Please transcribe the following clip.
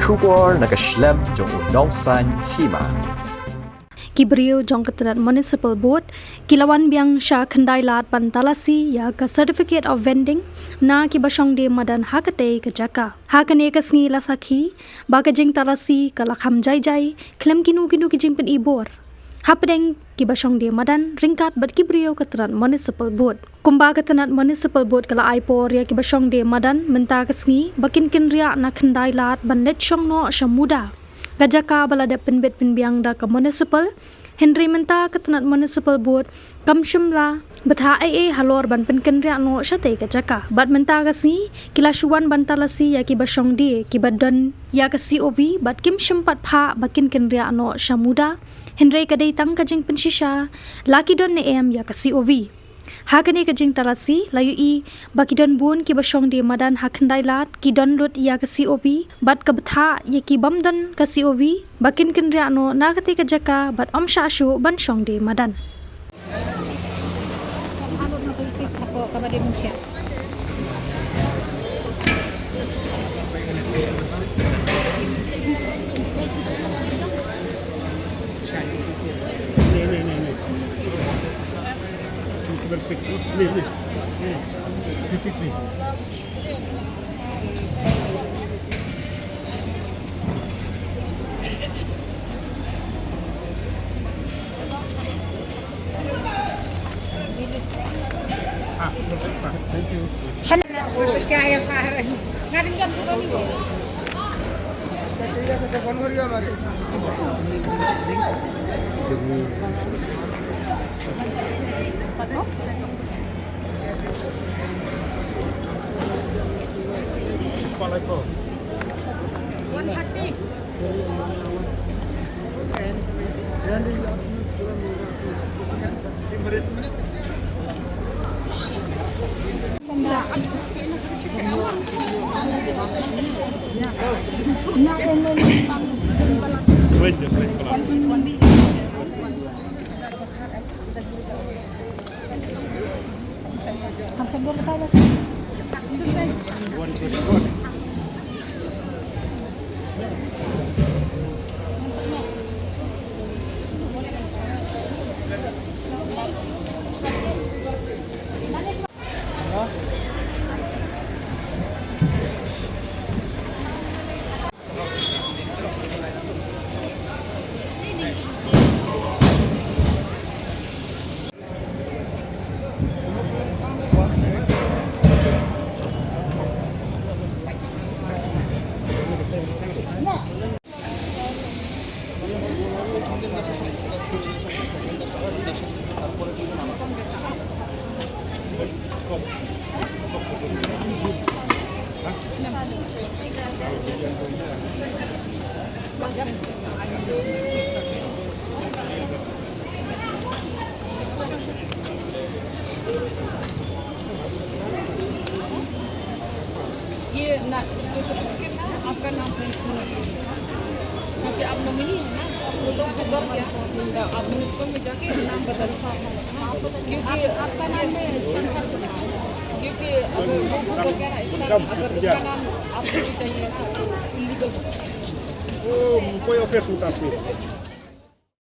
Shubor nakaslem jong unong san hima. Kibrio Jongkatrat Municipal Board, Kilawan Biang Sha Khandai Lat Pantalasi ya ka Certificate of Vending na kibasong de madan hakate ka jaka. Hakane ka sngi lasakhi, baga jing talasi ka lakham jai jai, klem kinu kijing pen ibor. Hapdeng kibasong de madan ringkat bat Kibrio Katrat Municipal Board. Kumba Katrat Municipal Board kala aipor ya kibasong de madan menta ka sngi bakin kinria na Khandai Lat ban net shong no shamuda. Gajaka balada penbet penbiang da ka municipal Henry menta Katrat Municipal Board kam shumla batha ai halor ban penkenria no shate gajaka bat menta ka si kila shuan bantalasi ya ki basong di ki badan ya ka COV bat kim shumpat pha bakin kenria no shamuda Henry kadai tang ka jing pensisha laki don ne em ya ka COV Hakane ka jing talasi layu I bakidon bun ki basong di madan hakandai lat ki don lut ya ka COV bat ka batha ya ki bamdon ka COV bakin kenria no nakate ka jaka bat omsha ashu ban shong di madan Municipal 53. Thank you. ये ना जो सर्टिफिकेट ना आपका नाम प्रिंट होना चाहिए क्योंकि आप नॉमिनी है ना वो तो आपको जॉब किया आप म्यूनिसिपल में जाके नाम बदल क्योंकि आपका नाम में क्योंकि अगर वो वगैरह अगर उसका नाम आपको भी चाहिए ना इलीगल कोई ऑफिस मुतासर